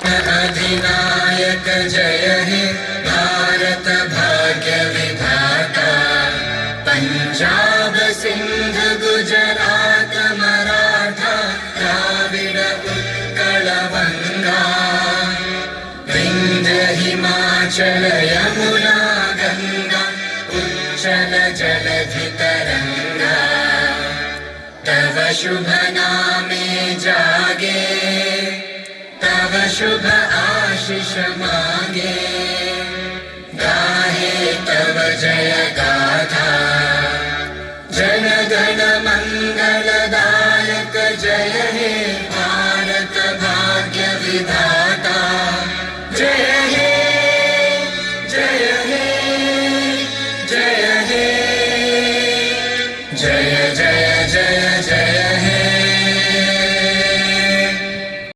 अधिनायक जय हे भारत भाग्य विधाता। पंजाब सिंध गुजरात मराठा द्राविड उत्कल बंगा। विंध्य हिमाचल यमुना गंगा उच्चल जलधि तरंगा। तव शुभ नामे जागे तव शुभ आशीष मांगे। गाहे तव जय गाथा